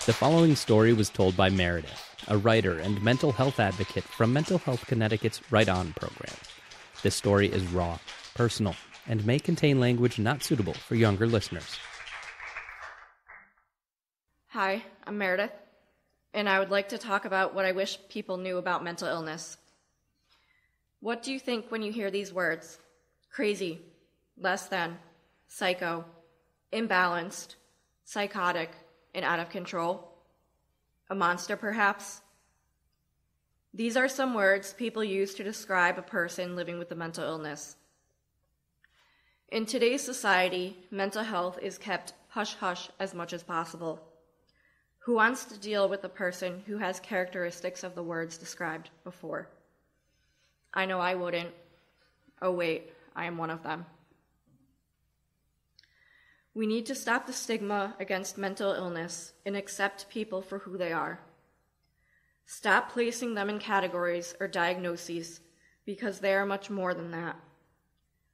The following story was told by Meredith, a writer and mental health advocate from Mental Health Connecticut's Right On program. This story is raw, personal, and may contain language not suitable for younger listeners. Hi, I'm Meredith, and I would like to talk about what I wish people knew about mental illness. What do you think when you hear these words? Crazy, less than, psycho, imbalanced, psychotic, and out of control? A monster, perhaps? These are some words people use to describe a person living with a mental illness. In today's society, mental health is kept hush-hush as much as possible. Who wants to deal with a person who has characteristics of the words described before? I know I wouldn't. Oh wait, I am one of them. We need to stop the stigma against mental illness and accept people for who they are. Stop placing them in categories or diagnoses because they are much more than that.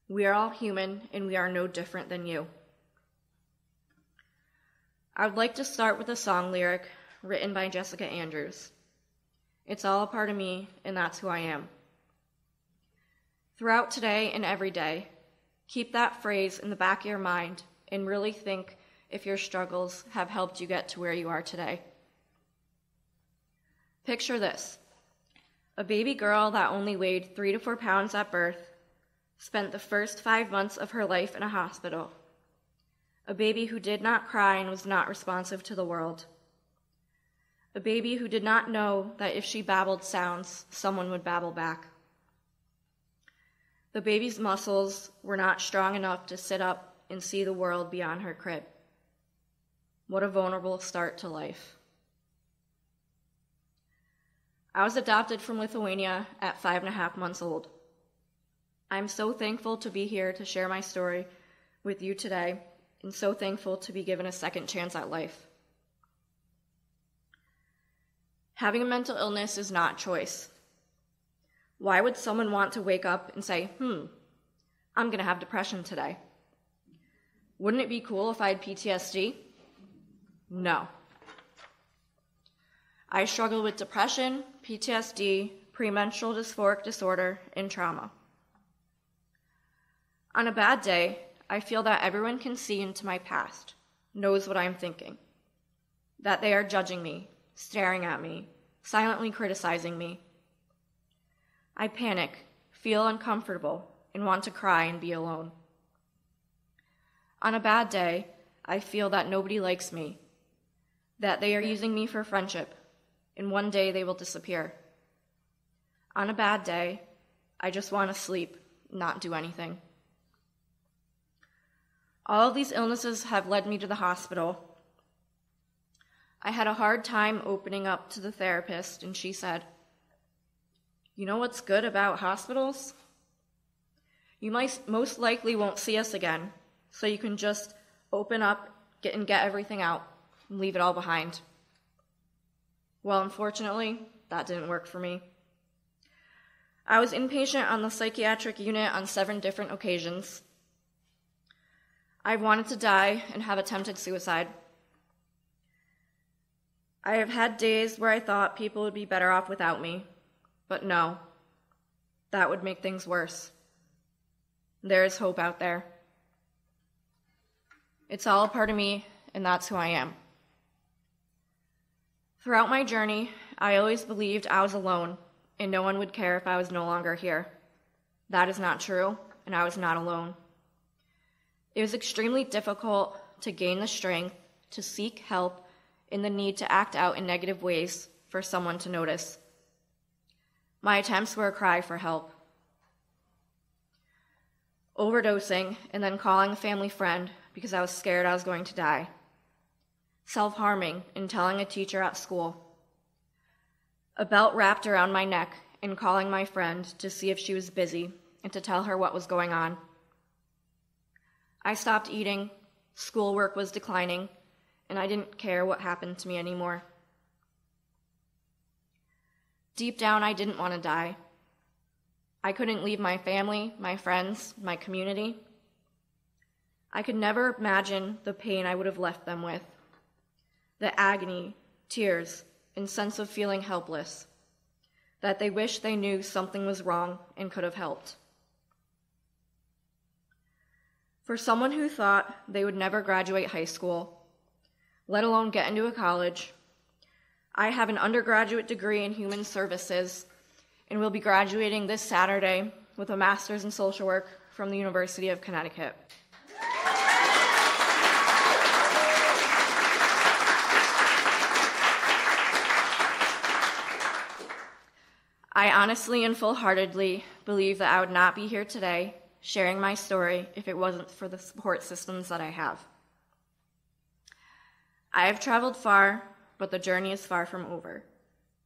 We are all human and we are no different than you. I would like to start with a song lyric written by Jessica Andrews. It's all a part of me and that's who I am. Throughout today and every day, keep that phrase in the back of your mind and really think if your struggles have helped you get to where you are today. Picture this. A baby girl that only weighed 3 to 4 pounds at birth spent the first 5 months of her life in a hospital. A baby who did not cry and was not responsive to the world. A baby who did not know that if she babbled sounds, someone would babble back. The baby's muscles were not strong enough to sit up and see the world beyond her crib. What a vulnerable start to life. I was adopted from Lithuania at 5.5 months old. I'm so thankful to be here to share my story with you today, and so thankful to be given a second chance at life. Having a mental illness is not choice. Why would someone want to wake up and say, I'm going to have depression today? Wouldn't it be cool if I had PTSD? No. I struggle with depression, PTSD, premenstrual dysphoric disorder, and trauma. On a bad day, I feel that everyone can see into my past, knows what I'm thinking, that they are judging me, staring at me, silently criticizing me. I panic, feel uncomfortable, and want to cry and be alone. On a bad day, I feel that nobody likes me, that they are using me for friendship, and one day they will disappear. On a bad day, I just want to sleep, not do anything. All of these illnesses have led me to the hospital. I had a hard time opening up to the therapist, and she said, "You know what's good about hospitals? You most likely won't see us again, so you can just open up, get everything out, and leave it all behind." Well, unfortunately, that didn't work for me. I was inpatient on the psychiatric unit on 7 different occasions. I wanted to die and have attempted suicide. I have had days where I thought people would be better off without me, but no, that would make things worse. There is hope out there. It's all a part of me, and that's who I am. Throughout my journey, I always believed I was alone, and no one would care if I was no longer here. That is not true, and I was not alone. It was extremely difficult to gain the strength to seek help and the need to act out in negative ways for someone to notice. My attempts were a cry for help. Overdosing and then calling a family friend because I was scared I was going to die. Self-harming and telling a teacher at school. A belt wrapped around my neck and calling my friend to see if she was busy and to tell her what was going on. I stopped eating, schoolwork was declining, and I didn't care what happened to me anymore. Deep down, I didn't want to die. I couldn't leave my family, my friends, my community. I could never imagine the pain I would have left them with, the agony tears, and sense of feeling helpless, that they wish they knew something was wrong and could have helped. For someone who thought they would never graduate high school, let alone get into a college, I have an undergraduate degree in human services and will be graduating this Saturday with a master's in social work from the University of Connecticut. I honestly and full-heartedly believe that I would not be here today sharing my story if it wasn't for the support systems that I have. I have traveled far, but the journey is far from over.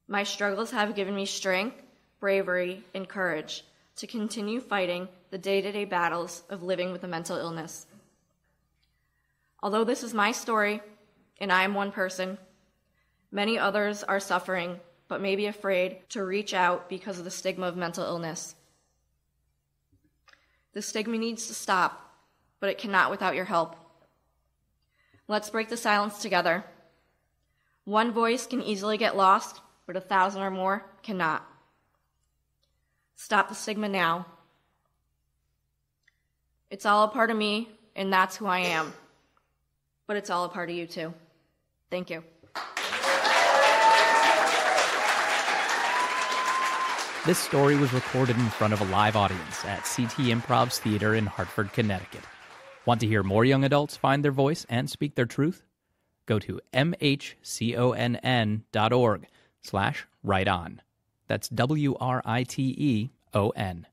My struggles have given me strength, bravery, and courage to continue fighting the day-to-day battles of living with a mental illness. Although this is my story, and I am one person, many others are suffering but may be afraid to reach out because of the stigma of mental illness. The stigma needs to stop, but it cannot without your help. Let's break the silence together. One voice can easily get lost, but 1,000 or more cannot. Stop the stigma now. It's all a part of me, and that's who I am. But it's all a part of you, too. Thank you. This story was recorded in front of a live audience at CT Improv's Theater in Hartford, Connecticut. Want to hear more young adults find their voice and speak their truth? Go to mhconn.org/writeon. That's WRITEON.